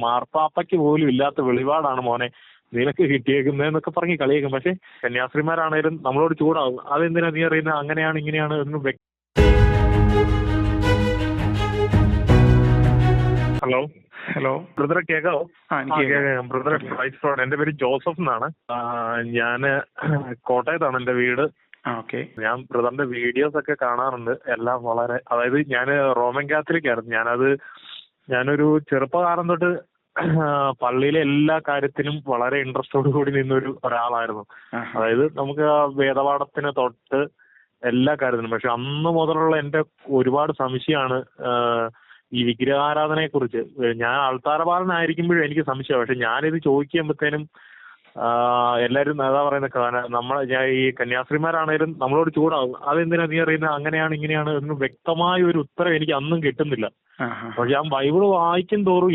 മാർപ്പാപ്പയ്ക്ക് പോലും ഇല്ലാത്ത വെളിപാടാണ് മോനെ നിനക്ക് കിട്ടിയേക്കുന്നതെന്നൊക്കെ പറഞ്ഞ് കളിയേക്കും. പക്ഷെ കന്യാസ്ത്രീമാരാണേലും നമ്മളോട് ചൂടാവും. അതെന്തിനാ നീ അറിയുന്നത്, അങ്ങനെയാണ് ഇങ്ങനെയാണ് എന്ന് ഹലോ ഹലോ ബ്രദറെ കേൾക്കാവോ? കേൾക്കാം. ബ്രദറെ ക്രൈസ്റ്റ്, എന്റെ പേര് ജോസഫ് എന്നാണ്. ഞാന് കോട്ടയത്താണ് എന്റെ വീട്. ഓക്കെ. ഞാൻ ബ്രദറിന്റെ വീഡിയോസ് ഒക്കെ കാണാറുണ്ട്. എല്ലാം വളരെ, അതായത് ഞാൻ റോമൻ കാത്തലിക് ആയിരുന്നു. ഞാനൊരു ചെറുപ്പകാലം തൊട്ട് പള്ളിയിലെ എല്ലാ കാര്യത്തിനും വളരെ ഇൻട്രസ്റ്റോട് കൂടി നിന്നൊരു ഒരാളായിരുന്നു. അതായത് നമുക്ക് വേദപാഠത്തിന് തൊട്ട് എല്ലാ കാര്യത്തിനും. പക്ഷെ അന്ന് മുതലുള്ള എന്റെ ഒരുപാട് സംശയമാണ് ഈ വിഗ്രഹാരാധനയെ കുറിച്ച്. ഞാൻ ആൾത്താരപാലനായിരിക്കുമ്പോഴും എനിക്ക് സംശയമാണ്. പക്ഷെ ഞാനിത് ചോദിക്കുമ്പോഴത്തേനും എല്ലാവരും അതാ പറയുന്നത്, ഞാൻ ഈ കന്യാസ്ത്രീമാരാണേലും നമ്മളോട് ചൂടാവും. അതെന്തിനാ നീ അറിയുന്നത്, അങ്ങനെയാണ് ഇങ്ങനെയാണ് എന്ന് വ്യക്തമായ ഒരു ഉത്തരം എനിക്ക് അന്നും കിട്ടുന്നില്ല. പക്ഷെ ഞാൻ ബൈബിള് വായിക്കും തോറും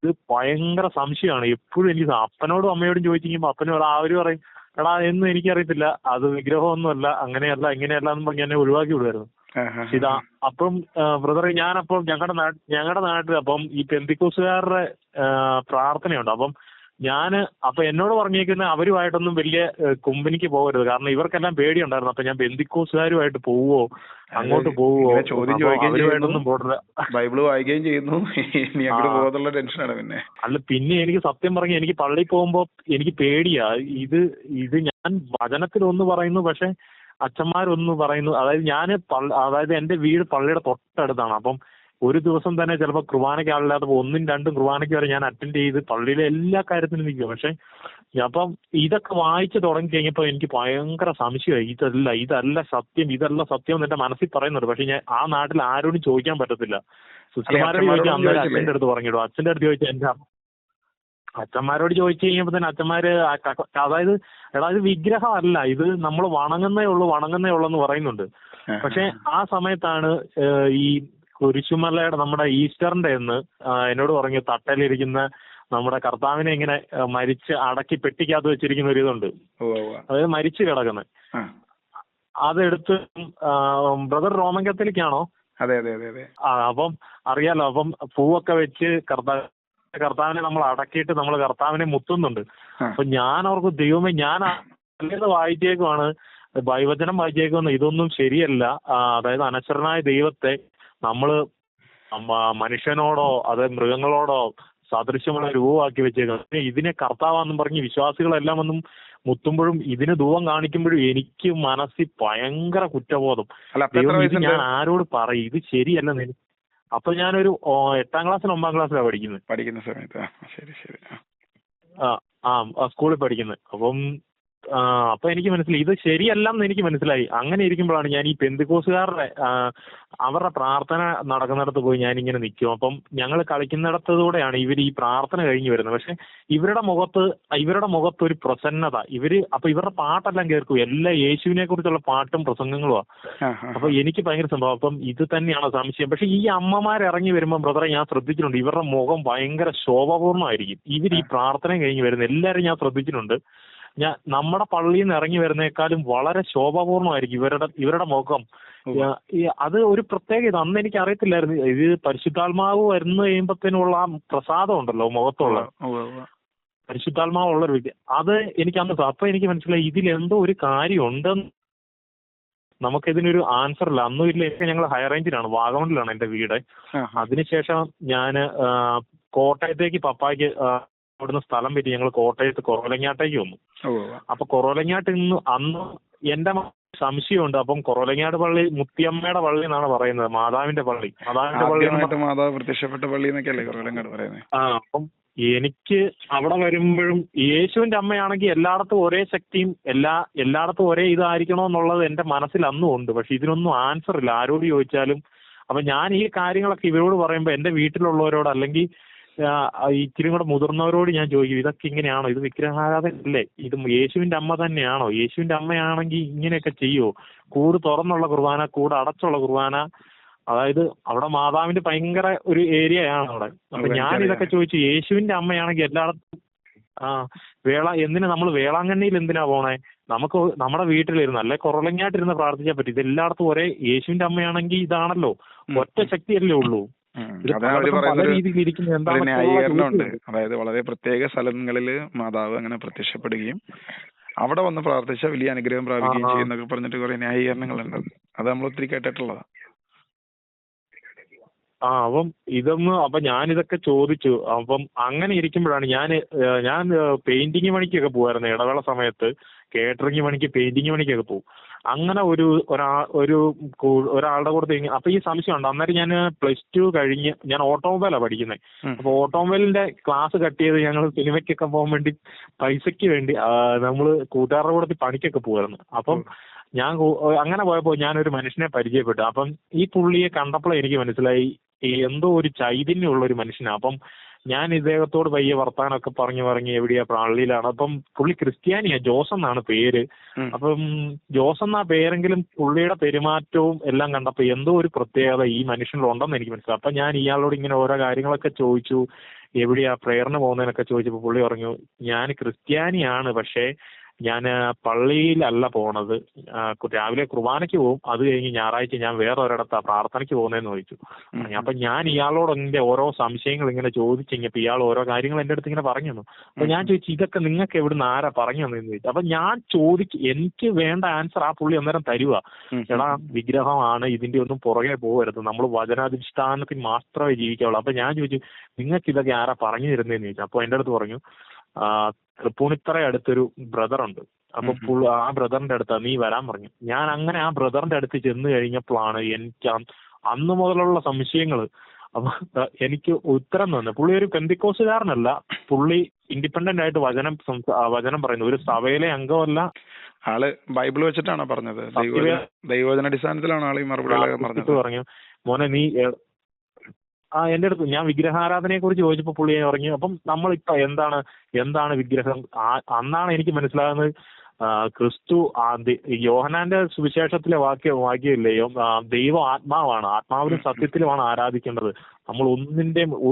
ഇത് ഭയങ്കര സംശയമാണ്. എപ്പോഴും എനിക്ക് അപ്പനോടും അമ്മയോടും ചോദിച്ചിരിക്കുമ്പോൾ അപ്പനോട് അവര് പറയും, എടാ എന്നും എനിക്കറിയത്തില്ല, അത് വിഗ്രഹമൊന്നുമല്ല, അങ്ങനെയല്ല ഇങ്ങനെയല്ല എന്ന് പറഞ്ഞ് എന്നെ ഒഴിവാക്കി വിടുമായിരുന്നു. ഇതാ അപ്പം ബ്രദറെ, ഞാനപ്പം ഞങ്ങളുടെ നാട്ടിൽ അപ്പം ഈ പെന്തിക്കോസുകാരുടെ പ്രാർത്ഥനയുണ്ട്. അപ്പം അപ്പൊ എന്നോട് പറഞ്ഞേക്കുന്ന അവരുമായിട്ടൊന്നും വലിയ കുമ്പനിക്ക് പോകരുത്, കാരണം ഇവർക്കെല്ലാം പേടിയുണ്ടായിരുന്നു. അപ്പൊ ഞാൻ പെന്തിക്കോസുകാരുമായിട്ട് പോവോ, അങ്ങോട്ട് പോവോ, അവരുമായിട്ടൊന്നും പോകില്ല. ബൈബിള് വായിക്കുകയും ചെയ്യുന്നു, അങ്ങോട്ട് ടെൻഷനാണ്. പിന്നെ എനിക്ക് സത്യം പറഞ്ഞ എനിക്ക് പള്ളിയിൽ പോകുമ്പോ എനിക്ക് പേടിയാ. ഇത് ഞാൻ വചനത്തിലൊന്ന് പറയുന്നു, പക്ഷെ അച്ഛന്മാരൊന്ന് പറയുന്നു. അതായത് എന്റെ വീട് പള്ളിയുടെ തൊട്ടടുത്താണ്. അപ്പം ഒരു ദിവസം തന്നെ ചിലപ്പോൾ കുർബാനയ്ക്ക് ആളില്ലാത്തപ്പോൾ 1ഉം 2ഉം കുർബാനയ്ക്ക് വരെ ഞാൻ അറ്റൻഡ് ചെയ്ത് പള്ളിയിലെ എല്ലാ കാര്യത്തിനും നിൽക്കുക. പക്ഷെ അപ്പം ഇതൊക്കെ വായിച്ചു തുടങ്ങി കഴിഞ്ഞപ്പോൾ എനിക്ക് ഭയങ്കര സംശയമായി. ഇതല്ല സത്യം എന്ന് എന്റെ മനസ്സിൽ പറയുന്നുണ്ട്. പക്ഷെ ഞാൻ ആ നാട്ടിൽ ആരോടും ചോദിക്കാൻ പറ്റത്തില്ല. സിസ്റ്റർമാരോട് ചോദിച്ചാൽ അന്നേരം അച്ഛൻ്റെ അടുത്ത് പറഞ്ഞിടും. അച്ഛൻ്റെ അടുത്ത് ചോദിച്ചാൽ എന്റെ അച്ഛന്മാരോട് ചോദിച്ചു കഴിഞ്ഞപ്പോൾ തന്നെ അച്ഛന്മാര് അതായത് എടാ ഇത് വിഗ്രഹമല്ല, ഇത് നമ്മൾ വണങ്ങുന്നേ ഉള്ളൂ എന്ന് പറയുന്നുണ്ട്. പക്ഷെ ആ സമയത്താണ് ഈ കുരിശുമലയുടെ നമ്മുടെ ഈസ്റ്ററിന്റെ എന്ന് എന്നോട് പറഞ്ഞു, തട്ടലിരിക്കുന്ന നമ്മുടെ കർത്താവിനെ ഇങ്ങനെ മരിച്ച് അടക്കി പെട്ടിക്കകത്ത് വെച്ചിരിക്കുന്ന ഒരു ഇതുണ്ട്, അതായത് മരിച്ചു കിടക്കുന്നത്. അതെടുത്ത് ബ്രദർ റോമൻ കത്തോലിക്കാണോ? അതെ അതെ അതെ അതെ. അപ്പം അറിയാലോ, അപ്പം പൂവൊക്കെ വെച്ച് കർത്താവിനെ നമ്മൾ അടക്കിയിട്ട് നമ്മൾ കർത്താവിനെ മുത്തുന്നുണ്ട്. അപ്പൊ ഞാൻ അവർക്ക് ദൈവമേ, ഞാൻ വായിച്ചേക്കുവാണ്, ബൈവചനം വായിച്ചേക്കുമെന്ന്, ഇതൊന്നും ശരിയല്ല. അതായത് അനശ്വരനായ ദൈവത്തെ നമ്മള് മനുഷ്യനോടോ അത് മൃഗങ്ങളോടോ സദൃശ്യമുള്ള രൂപമാക്കി വെച്ചേക്കുന്നത്. ഇതിനെ കർത്താവാന്നും പറഞ്ഞ് വിശ്വാസികളെല്ലാം ഒന്നും മുത്തുമ്പോഴും ഇതിന് ധൂപം കാണിക്കുമ്പോഴും എനിക്ക് മനസ്സിൽ ഭയങ്കര കുറ്റബോധം. ഞാൻ ആരോട് പറയും, ഇത് ശരിയല്ല. അപ്പൊ ഞാനൊരു 8ാം ക്ലാസ്സിലും 9ാം ക്ലാസ്സിലാണ് പഠിക്കുന്ന സമയത്ത്. ശരി. സ്കൂളിൽ പഠിക്കുന്നത്. അപ്പൊ എനിക്ക് മനസ്സിലായി ഇത് ശരിയല്ലെന്ന് എനിക്ക് മനസ്സിലായി. അങ്ങനെ ഇരിക്കുമ്പോഴാണ് ഞാൻ ഈ പെന്തിക്കോസുകാരുടെ അവരുടെ പ്രാർത്ഥന നടക്കുന്നിടത്ത് പോയി ഞാനിങ്ങനെ നിൽക്കും. അപ്പം ഞങ്ങൾ കളിക്കുന്നിടത്തൂടെയാണ് ഇവർ ഈ പ്രാർത്ഥന കഴിഞ്ഞ് വരുന്നത്. പക്ഷെ ഇവരുടെ മുഖത്ത് ഒരു പ്രസന്നത. അപ്പൊ ഇവരുടെ പാട്ടെല്ലാം കേൾക്കും, എല്ലാം യേശുവിനെ കുറിച്ചുള്ള പാട്ടും പ്രസംഗങ്ങളുമാണ്. അപ്പൊ എനിക്ക് ഭയങ്കര സംഭവം. അപ്പം ഇത് തന്നെയാണ് സംശയം. പക്ഷെ ഈ അമ്മമാരിറങ്ങി വരുമ്പോൾ ബ്രദറെ ഞാൻ ശ്രദ്ധിച്ചിട്ടുണ്ട്, ഇവരുടെ മുഖം ഭയങ്കര ശോഭപൂർണ്ണമായിരിക്കും. ഈ പ്രാർത്ഥന കഴിഞ്ഞ് വരുന്ന എല്ലാവരും ഞാൻ ശ്രദ്ധിച്ചിട്ടുണ്ട്. നമ്മുടെ പള്ളിയിൽ നിന്ന് ഇറങ്ങി വരുന്നേക്കാളും വളരെ ശോഭാപൂർണ്ണമായിരിക്കും ഇവരുടെ മുഖം. അത് ഒരു പ്രത്യേകത. അന്ന് എനിക്ക് അറിയത്തില്ലായിരുന്നു ഇത് പരിശുദ്ധാത്മാവ് വരുന്ന കഴിയുമ്പോഴത്തേനുള്ള ആ പ്രസാദം ഉണ്ടല്ലോ മുഖത്തുള്ള, പരിശുദ്ധാത്മാവ് ഉള്ളൊരു വ്യക്തി. അത് എനിക്ക് അപ്പൊ എനിക്ക് മനസ്സിലായി ഇതിലെന്തോ ഒരു കാര്യമുണ്ടെന്ന്. നമുക്കിതിനൊരു ആൻസർ ഇല്ല, അന്നും ഇല്ല. ഞങ്ങൾ ഹൈ റേഞ്ചിലാണ്, വാഗമണിലാണ് എന്റെ വീട്. അതിനുശേഷം ഞാൻ കോട്ടയത്തേക്ക് പപ്പായ്ക്ക് അവിടുന്ന് സ്ഥലം പറ്റി ഞങ്ങൾ കോട്ടയത്ത് കുറവലങ്ങാട്ടേക്ക് വന്നു. അപ്പൊ കുറവലങ്ങാട്ട് നിന്ന് അന്ന് എന്റെ സംശയമുണ്ട്. അപ്പം കുറവലങ്ങാട് പള്ളി മുത്തിയമ്മയുടെ പള്ളി എന്നാണ് പറയുന്നത്, മാതാവിന്റെ പള്ളി. മാതാവ് പ്രത്യക്ഷപ്പെട്ട പള്ളി എന്നൊക്കെയല്ലേ കുറവലങ്ങാട് പറയുന്നത്. അപ്പം എനിക്ക് അവിടെ വരുമ്പോഴും യേശുവിന്റെ അമ്മയാണെങ്കിൽ എല്ലായിടത്തും ഒരേ ശക്തിയും എല്ലായിടത്തും ഒരേ ഇതായിരിക്കണോന്നുള്ളത് എന്റെ മനസ്സിൽ അന്നും ഉണ്ട്. പക്ഷെ ഇതിനൊന്നും ആൻസർ ഇല്ല ആരോട് ചോദിച്ചാലും. അപ്പൊ ഞാൻ ഈ കാര്യങ്ങളൊക്കെ ഇവരോട് പറയുമ്പോൾ എന്റെ വീട്ടിലുള്ളവരോട് അല്ലെങ്കിൽ ഇച്ചിരി കൂടെ മുതിർന്നവരോട് ഞാൻ ചോദിക്കും, ഇതൊക്കെ ഇങ്ങനെയാണോ, ഇത് വിഗ്രഹാരാധനയല്ലേ, ഇത് യേശുവിന്റെ അമ്മ തന്നെയാണോ, യേശുവിന്റെ അമ്മയാണെങ്കിൽ ഇങ്ങനെയൊക്കെ ചെയ്യുമോ, കൂട് തുറന്നുള്ള കുർബാന, കൂട് അടച്ചുള്ള കുർബാന, അതായത് അവിടെ മാതാവിന്റെ ഭയങ്കര ഒരു ഏരിയയാണ് അവിടെ. അപ്പൊ ഞാൻ ഇതൊക്കെ ചോദിച്ചു, യേശുവിന്റെ അമ്മയാണെങ്കിൽ എല്ലായിടത്തും എന്തിനാ നമ്മൾ വേളാങ്കണ്ണിയിൽ എന്തിനാ പോണേ, നമുക്ക് നമ്മുടെ വീട്ടിലിരുന്ന് അല്ലെ കുറവലങ്ങായിട്ടിരുന്ന് പ്രാർത്ഥിച്ചാൽ പറ്റും. ഇത് എല്ലായിടത്തും ഒരേ യേശുവിന്റെ അമ്മയാണെങ്കിൽ ഇതാണല്ലോ, ഒറ്റ ശക്തിയല്ലേ ഉള്ളൂ. ഇത് അതാ അവര് പലയിടത്തും പല പറയുന്നൊരു രീതിയിൽ ഇരിക്കുന്നത് ഒരു എന്താണെന്നൊക്കെ ന്യായീകരണമുണ്ട്. ചോദിക്കുന്നുണ്ട്. അതായത് വളരെ പ്രത്യേക സ്ഥലങ്ങളിൽ മാതാവ് അങ്ങനെ പ്രത്യക്ഷപ്പെടുകയും അവിടെ വന്ന് പ്രാർത്ഥിച്ച വലിയ അനുഗ്രഹം ആ പ്രാപിക്കുകയും ആ ചെയ്യുന്നൊക്കെ പറഞ്ഞിട്ട് കുറെ ന്യായീകരണങ്ങളുണ്ട്. അത് നമ്മൾ ഒത്തിരി കേട്ടിട്ടുള്ളതാ. അപ്പം അപ്പൊ ഞാനിതൊക്കെ ചോദിച്ചു. അപ്പം അങ്ങനെ ഇരിക്കുമ്പോഴാണ് ഞാൻ പെയിന്റിങ് പണിക്കൊക്കെ പോകുമായിരുന്നു ഇടവേള സമയത്ത്. കേറ്ററിംഗ് പണിക്ക്, പെയിന്റിങ് പണിക്കൊക്കെ പോകും. അങ്ങനെ ഒരാളുടെ കൂടെ അപ്പൊ ഈ സംശയം ഉണ്ട്. അന്നേരം ഞാൻ +2 കഴിഞ്ഞ് ഞാൻ ഓട്ടോമൊബൈലാണ് പഠിക്കുന്നത്. അപ്പൊ ഓട്ടോമൊബൈലിന്റെ ക്ലാസ് കട്ട് ചെയ്ത് ഞങ്ങൾ സിനിമയ്ക്കൊക്കെ പോകാൻ വേണ്ടി പൈസയ്ക്ക് വേണ്ടി നമ്മൾ കൂട്ടുകാരുടെ കൂടെ പണിക്കൊക്കെ പോകുമായിരുന്നു. അപ്പം ഞാൻ അങ്ങനെ പോയപ്പോൾ ഞാനൊരു മനുഷ്യനെ പരിചയപ്പെട്ടു. അപ്പം ഈ പുള്ളിയെ കണ്ടപ്പോഴേ എനിക്ക് മനസ്സിലായി എന്തോ ഒരു ചൈതന്യമുള്ള ഒരു മനുഷ്യനാണ്. അപ്പം ഞാൻ ഇദ്ദേഹത്തോട് പയ്യെ വർത്താനമൊക്കെ പറഞ്ഞ് എവിടെയാ പള്ളിയിലാണ്. അപ്പം പുള്ളി ക്രിസ്ത്യാനിയാ, ജോസ് എന്നാണ് പേര്. അപ്പം ജോസ് എന്നാ പേരെങ്കിലും പുള്ളിയുടെ പെരുമാറ്റവും എല്ലാം കണ്ടപ്പോൾ എന്തോ ഒരു പ്രത്യേകത ഈ മനുഷ്യനിലുണ്ടെന്ന് എനിക്ക് മനസ്സിലായി. അപ്പം ഞാൻ ഇയാളോട് ഇങ്ങനെ ഓരോ കാര്യങ്ങളൊക്കെ ചോദിച്ചു. എവിടെയാ പ്രേയറിന് പോകുന്നതിനൊക്കെ ചോദിച്ചപ്പോൾ പുള്ളി പറഞ്ഞു, ഞാൻ ക്രിസ്ത്യാനിയാണ്, പക്ഷേ ഞാൻ പള്ളിയിലല്ല പോണത്. രാവിലെ കുർബാനയ്ക്ക് പോകും, അത് കഴിഞ്ഞ് ഞായറാഴ്ച ഞാൻ വേറെ ഒരിടത്താ പ്രാർത്ഥനയ്ക്ക് പോകുന്നതെന്ന് ചോദിച്ചു. അപ്പൊ ഞാൻ ഇയാളോട് എന്റെ ഓരോ സംശയങ്ങൾ ഇങ്ങനെ ചോദിച്ചെങ്കിൽ ഇയാൾ ഓരോ കാര്യങ്ങൾ എന്റെ അടുത്ത് ഇങ്ങനെ പറഞ്ഞു തന്നു. അപ്പൊ ഞാൻ ചോദിച്ചു, ഇതൊക്കെ നിങ്ങൾക്ക് എവിടുന്ന് ആരാ പറഞ്ഞു തന്നെന്ന് ചോദിച്ചു. അപ്പൊ ഞാൻ എനിക്ക് വേണ്ട ആൻസർ ആ പുള്ളി അന്നേരം തരുക. എടാ, വിഗ്രഹമാണ്, ഇതിന്റെ ഒന്നും പുറകെ പോകരുത്, നമ്മൾ വചനാധിഷ്ഠാനത്തിൽ മാത്രമേ ജീവിക്കാവുള്ളൂ. അപ്പൊ ഞാൻ ചോദിച്ചു, നിങ്ങൾക്ക് ഇതൊക്കെ ആരാ പറഞ്ഞു തരുന്നതെന്ന് ചോദിച്ചു. അപ്പൊ എന്റെ അടുത്ത് പറഞ്ഞു, തൃപ്പൂണിത്തറ അടുത്തൊരു ബ്രദറുണ്ട്, അപ്പൊ ആ ബ്രദറിന്റെ അടുത്താ നീ വരാൻ പറഞ്ഞു. ഞാൻ അങ്ങനെ ആ ബ്രദറിന്റെ അടുത്ത് ചെന്ന് കഴിഞ്ഞപ്പോഴാണ് എനിക്ക് അന്ന് മുതലുള്ള സംശയങ്ങൾ അപ്പൊ എനിക്ക് ഉത്തരം തന്നെ. പുള്ളി ഒരു പെന്തിക്കോസുകാരനല്ല, പുള്ളി ഇൻഡിപെൻഡന്റ് ആയിട്ട് വചനം പറയുന്നു, ഒരു സഭയിലെ അംഗമല്ല. ആള് ബൈബിൾ വെച്ചിട്ടാണോ പറഞ്ഞത്? ദൈവവചന അടിസ്ഥാനത്തിലാണ് ആള് ഈ മറുപടി പറഞ്ഞത്. പറഞ്ഞു, മോനെ നീ എന്റെ അടുത്ത് ഞാൻ വിഗ്രഹാരാധനയെ കുറിച്ച് ചോദിച്ചപ്പോൾ പുള്ളി പറഞ്ഞു. അപ്പം നമ്മളിപ്പോ എന്താണ് വിഗ്രഹം? അന്നാണ് എനിക്ക് മനസ്സിലാകുന്നത്, ക്രിസ്തു യോഹന്നാന്റെ സുവിശേഷത്തിലെ വാക്യമില്ലേ, ദൈവം ആത്മാവാണ്, ആത്മാവിലും സത്യത്തിലുമാണ് ആരാധിക്കേണ്ടത്, നമ്മൾ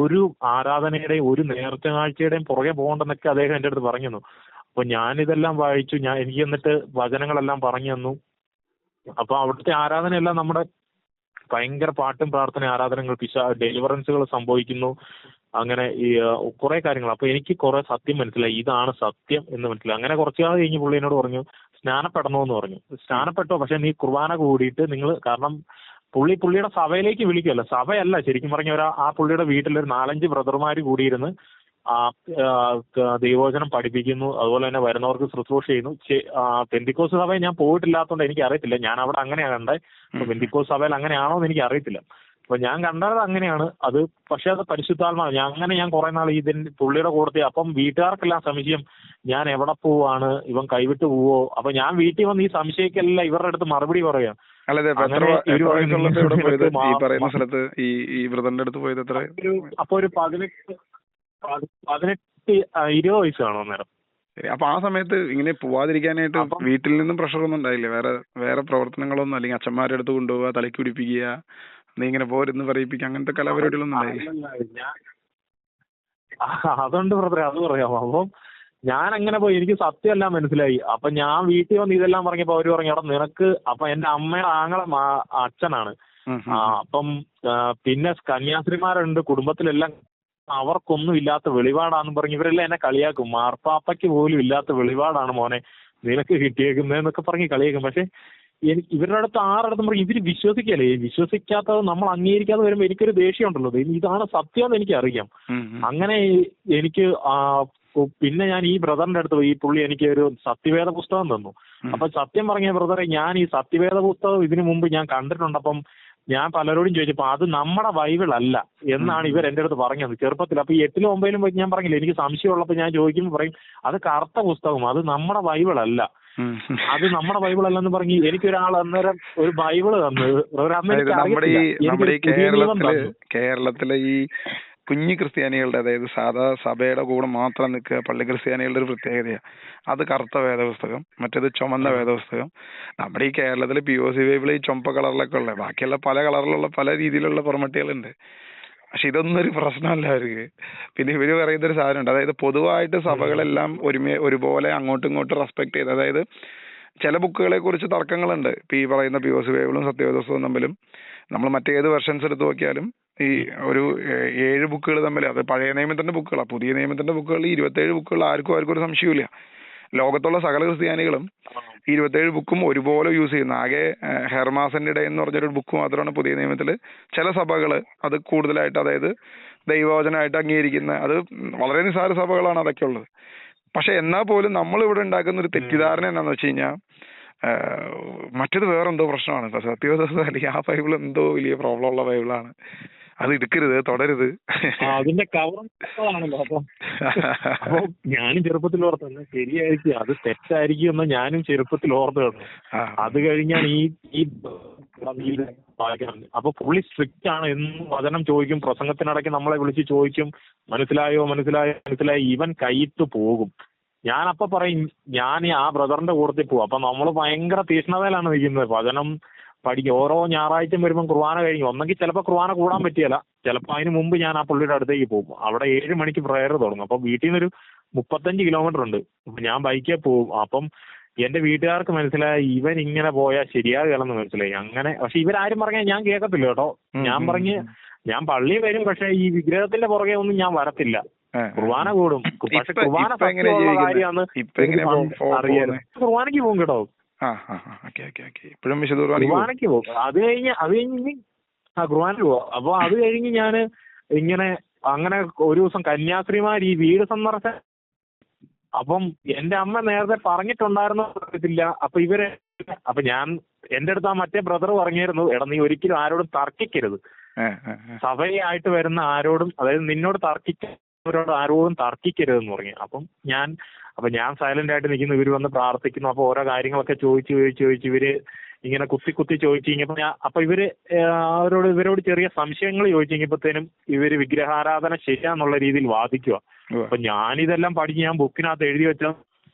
ഒരു ആരാധനയുടെയും ഒരു നേർച്ച കാഴ്ചയുടെയും പുറകെ പോകണ്ടെന്നൊക്കെ അദ്ദേഹം എന്റെ അടുത്ത് പറഞ്ഞു തന്നു. അപ്പൊ ഞാനിതെല്ലാം വായിച്ചു. എനിക്ക് എന്നിട്ട് വചനങ്ങളെല്ലാം പറഞ്ഞു തന്നു. അപ്പൊ അവിടുത്തെ ആരാധനയെല്ലാം നമ്മുടെ ഭയങ്കര പാട്ടും പ്രാർത്ഥന ആരാധനകൾ, ഡെലിവറൻസുകൾ സംഭവിക്കുന്നു, അങ്ങനെ ഈ കുറെ കാര്യങ്ങൾ. അപ്പൊ എനിക്ക് കുറെ സത്യം മനസ്സിലായി, ഇതാണ് സത്യം എന്ന് മനസ്സിലായി. അങ്ങനെ കുറച്ചു നാൾ കഴിഞ്ഞ് പുള്ളി എന്നോട് പറഞ്ഞു, സ്നാനപ്പെടണമെന്ന് പറഞ്ഞു. സ്നാനപ്പെട്ടോ, പക്ഷെ നീ കുർബാന കൂടിയിട്ട് നിങ്ങൾ, കാരണം പുള്ളിയുടെ സഭയിലേക്ക് വിളിക്കുമല്ലോ, സഭയല്ല ശരിക്കും പറഞ്ഞ ആ പുള്ളിയുടെ വീട്ടിലൊരു 4-5 ബ്രദർമാർ കൂടിയിരുന്ന് ദൈവവചനം പഠിപ്പിക്കുന്നു, അതുപോലെ തന്നെ വരുന്നവർക്ക് ശുശ്രൂഷ ചെയ്യുന്നു. പെന്തിക്കോസ് സഭയിൽ ഞാൻ പോയിട്ടില്ലാത്തതുകൊണ്ട് എനിക്ക് അറിയത്തില്ല, ഞാൻ അവിടെ അങ്ങനെയാണ് കണ്ടത്. അപ്പൊ പെന്തിക്കോസ് സഭയിൽ അങ്ങനെയാണോ എന്ന് എനിക്ക് അറിയത്തില്ല. അപ്പൊ ഞാൻ കണ്ടത് അങ്ങനെയാണ് അത്. പക്ഷെ അത് പരിശുദ്ധാത്മാവ്. ഞാൻ കുറെ നാൾ പുള്ളിയുടെ കൂടത്തെ. അപ്പം വീട്ടുകാർക്കെല്ലാം സംശയം, ഞാൻ എവിടെ പോവാണ്, ഇവൻ കൈവിട്ട് പോവോ? അപ്പൊ ഞാൻ വീട്ടിൽ വന്ന് ഈ സംശയിക്കെല്ലാം ഇവരുടെ അടുത്ത് മറുപടി പറയാം. അപ്പൊ ഒരു 18-20 വയസ്സ് കാണും അന്നേരം. അപ്പൊ ആ സമയത്ത് ഇങ്ങനെ പോവാതിരിക്കാനായിട്ട് വീട്ടിൽ നിന്നും പ്രഷർ ഒന്നും ഉണ്ടായില്ലേ? വേറെ പ്രവർത്തനങ്ങളൊന്നും, അല്ലെങ്കിൽ അച്ഛന്മാരുടെ അടുത്ത് കൊണ്ടുപോവുക, തലയ്ക്ക് പിടിപ്പിക്കുക, നീ ഇങ്ങനെ പോരെന്ന് പറയിപ്പിക്കുക, അങ്ങനത്തെ കലാപരിപാടികളൊന്നും ഉണ്ടായില്ലേ? അതുകൊണ്ട് ബ്രദറെ, അത് പറയാമോ? അപ്പം ഞാൻ അങ്ങനെ പോയി, എനിക്ക് സത്യമെല്ലാം മനസ്സിലായി. അപ്പൊ ഞാൻ വീട്ടിൽ വന്ന് ഇതെല്ലാം പറഞ്ഞപ്പോ അവര് പറഞ്ഞു, എടാ നിനക്ക്, അപ്പൊ എന്റെ അമ്മയുടെ ആങ്ങളെ അച്ഛനാണ്. അപ്പം പിന്നെ കന്യാസ്ത്രീമാരുണ്ട് കുടുംബത്തിലെല്ലാം, അവർക്കൊന്നും ഇല്ലാത്ത വെളിപാടാന്ന് പറഞ്ഞ് ഇവരെല്ലാം എന്നെ കളിയാക്കും. മാർപ്പാപ്പയ്ക്ക് പോലും ഇല്ലാത്ത വെളിപാടാണ് മോനെ നിനക്ക് കിട്ടിയേക്കുന്നതെന്നൊക്കെ പറഞ്ഞ് കളിയാക്കും. പക്ഷെ ഇവരുടെ അടുത്ത് ആരുടെ പറയും, ഇവര് വിശ്വസിക്കല്ലേ, വിശ്വസിക്കാത്തത് നമ്മൾ അംഗീകരിക്കാതെ വരുമ്പോൾ എനിക്കൊരു ദേഷ്യം ഉണ്ടല്ലോ, ഇതാണ് സത്യം എന്ന് എനിക്ക് അറിയാം. അങ്ങനെ എനിക്ക് പിന്നെ ഞാൻ ഈ ബ്രദറിന്റെ അടുത്ത് പോയി. ഈ പുള്ളി എനിക്ക് ഒരു സത്യവേദ പുസ്തകം തന്നു. അപ്പൊ സത്യം പറഞ്ഞ ബ്രദറെ, ഞാൻ ഈ സത്യവേദ പുസ്തകം ഇതിനു മുമ്പ് ഞാൻ കണ്ടിട്ടുണ്ട്. അപ്പം ഞാൻ പലരോടും ചോദിച്ചപ്പോ അത് നമ്മുടെ ബൈബിൾ അല്ല എന്നാണ് ഇവർ എന്റെ അടുത്ത് പറഞ്ഞത് ചെറുപ്പത്തിൽ. അപ്പൊ ഈ 8-ലും 9-ലും പോയി ഞാൻ പറഞ്ഞില്ല, എനിക്ക് സംശയമുള്ളപ്പോൾ ഞാൻ ചോദിക്കുമ്പോൾ പറയും അത് കറുത്ത പുസ്തകം, അത് നമ്മുടെ ബൈബിൾ അല്ല, അത് നമ്മുടെ ബൈബിൾ അല്ലെന്ന് പറഞ്ഞ് എനിക്കൊരാൾ അന്നേരം ഒരു ബൈബിള് തന്നു. കേരളത്തിലെ ഈ കുഞ്ഞു ക്രിസ്ത്യാനികളുടെ, അതായത് സാധാ സഭയുടെ കൂടെ മാത്രം നിൽക്കുക പള്ളി ക്രിസ്ത്യാനികളുടെ ഒരു പ്രത്യേകതയാണ്. അത് കറുത്ത വേദപുസ്തകം, മറ്റേത് ചുമന്ന വേദപുസ്തകം. നമ്മുടെ ഈ കേരളത്തിൽ POC ബൈബിൾ ഈ ചുമപ്പ കളറിലൊക്കെ ഉള്ളത്, ബാക്കിയുള്ള പല കളറിലുള്ള പല രീതിയിലുള്ള പുറമട്ടികളുണ്ട്. പക്ഷെ ഇതൊന്നും ഒരു പ്രശ്നമല്ല അവർക്ക്. പിന്നെ ഇവര് പറയുന്നൊരു സാധനമുണ്ട്, അതായത് പൊതുവായിട്ട് സഭകളെല്ലാം ഒരുപോലെ അങ്ങോട്ടും ഇങ്ങോട്ടും റെസ്പെക്ട് ചെയ്ത്, അതായത് ചില ബുക്കുകളെ കുറിച്ച് തർക്കങ്ങളുണ്ട്. ഇപ്പൊ ഈ പറയുന്ന POC ബൈബിളും സത്യവേദപുസ്തകവും തമ്മിലും നമ്മൾ മറ്റേത് വെർഷൻസ് എടുത്ത് നോക്കിയാലും ഈ ഒരു 7 ബുക്കുകൾ തമ്മിൽ, അത് പഴയ നിയമത്തിന്റെ ബുക്കുകളാണ്. പുതിയ നിയമത്തിന്റെ ബുക്കുകൾ 27 ബുക്കുകൾ ആർക്കും ഒരു സംശയമില്ല. ലോകത്തുള്ള സകല ക്രിസ്ത്യാനികളും 27 ബുക്കും ഒരുപോലെ യൂസ് ചെയ്യുന്ന, ആകെ ഹെർമാസന്റെ ഇട എന്ന് പറഞ്ഞൊരു ബുക്ക് മാത്രമാണ് പുതിയ നിയമത്തിൽ ചില സഭകൾ അത് കൂടുതലായിട്ട്, അതായത് ദൈവവചനമായിട്ട് അംഗീകരിക്കുന്ന, അത് വളരെ നിസ്സാര സഭകളാണ് അതൊക്കെ ഉള്ളത്. പക്ഷെ എന്നാൽ പോലും നമ്മൾ ഇവിടെ ഉണ്ടാക്കുന്ന ഒരു തെറ്റിദ്ധാരണ എന്താണെന്ന് വെച്ച് കഴിഞ്ഞാൽ മറ്റേത് വേറെന്തോ പ്രശ്നമാണ്. ഇപ്പൊ സത്യവേദോസ്തം അല്ലെങ്കിൽ ആ ബൈബിൾ എന്തോ വലിയ പ്രോബ്ലം ഉള്ള ബൈബിളാണ്, അത് എടുക്കരുത്, തുടരുത്. അതിന്റെ കവറാണല്ലോ. അപ്പൊ ഞാനും ചെറുപ്പത്തിൽ ഓർത്തന്നെ ശരിയായിരിക്കും, അത് തെറ്റായിരിക്കും എന്ന് ഞാനും ചെറുപ്പത്തിൽ ഓർത്തു. അത് കഴിഞ്ഞാൽ ഈ അപ്പൊ പുള്ളി സ്ട്രിക്റ്റ് ആണ്. എന്നും വചനം ചോദിക്കും, പ്രസംഗത്തിനിടയ്ക്ക് നമ്മളെ വിളിച്ച് ചോദിക്കും, മനസ്സിലായോ. ഇവൻ കൈയിട്ട് പോകും. ഞാനപ്പോ പറയും ഞാൻ ആ ബ്രദറിന്റെ കൂട്ടത്തിൽ പോകും. അപ്പൊ നമ്മള് ഭയങ്കര തീഷ്ണതയിലാണ് നിൽക്കുന്നത്. വചനം പഠിക്കും. ഓരോ ഞായറാഴ്ച വരുമ്പോൾ കുർബാന കഴിഞ്ഞു, ഒന്നെങ്കിൽ ചിലപ്പോൾ കുർബാന കൂടാൻ പറ്റിയല്ല, ചിലപ്പോൾ അതിന് മുമ്പ് ഞാൻ ആ പുള്ളിയുടെ അടുത്തേക്ക് പോകും. അവിടെ 7 മണിക്ക് പ്രയർ തുടങ്ങും. അപ്പം വീട്ടിൽ നിന്നൊരു 35 കിലോമീറ്റർ ഉണ്ട്. അപ്പൊ ഞാൻ ബൈക്കിൽ പോകും. അപ്പം എന്റെ വീട്ടുകാർക്ക് മനസ്സിലായി ഇവൻ ഇങ്ങനെ പോയാൽ ശരിയാകുകയെന്ന് മനസ്സിലായി. അങ്ങനെ പക്ഷെ ഇവരാരും പറഞ്ഞാൽ ഞാൻ കേൾക്കത്തില്ല കേട്ടോ. ഞാൻ പള്ളിയിൽ വരും, പക്ഷെ ഈ വിഗ്രഹത്തിന്റെ പുറകെ ഒന്നും ഞാൻ വരത്തില്ല. കുർബാന കൂടും, പക്ഷെ കുർബാന സത്യമുള്ള കാര്യമാണ് അറിയാറ്. കുർബാനയ്ക്ക് പോകും കേട്ടോ, കുർബാനയ്ക്ക് പോകും. അത് കഴിഞ്ഞ് കുർബാനയ്ക്ക് പോകും. അപ്പൊ അത് കഴിഞ്ഞ് ഞാന് ഇങ്ങനെ അങ്ങനെ ഒരു ദിവസം കന്യാസ്ത്രീമാർ ഈ വീട് സന്ദർശനം. അപ്പം എന്റെ അമ്മ നേരത്തെ പറഞ്ഞിട്ടുണ്ടായിരുന്നു അറിയത്തില്ല. അപ്പൊ ഞാൻ എന്റെ അടുത്ത് ആ മറ്റേ ബ്രദർ പറഞ്ഞായിരുന്നു, എടാ നീ ഒരിക്കലും ആരോടും തർക്കിക്കരുത്, സഭയായിട്ട് വരുന്ന ആരോടും, അതായത് നിന്നോട് തർക്കിക്കുന്നവരോട് ആരോടും തർക്കിക്കരുതെന്ന് പറഞ്ഞു. അപ്പൊ ഞാൻ സൈലന്റ് ആയിട്ട് നിൽക്കുന്നു, ഇവര് വന്ന് പ്രാർത്ഥിക്കുന്നു. അപ്പൊ ഓരോ കാര്യങ്ങളൊക്കെ ചോദിച്ച് ഇവര് ഇങ്ങനെ കുത്തി ചോദിച്ചു കഴിഞ്ഞപ്പോ അപ്പൊ ഇവരോട് ചെറിയ സംശയങ്ങൾ ചോദിച്ചു കഴിഞ്ഞപ്പോഴത്തേനും ഇവര് വിഗ്രഹാരാധന ശരിയാന്നുള്ള രീതിയിൽ വാദിക്കുക. അപ്പൊ ഞാനിതെല്ലാം പഠിച്ച് ഞാൻ ബുക്കിനകത്ത് എഴുതി വെച്ച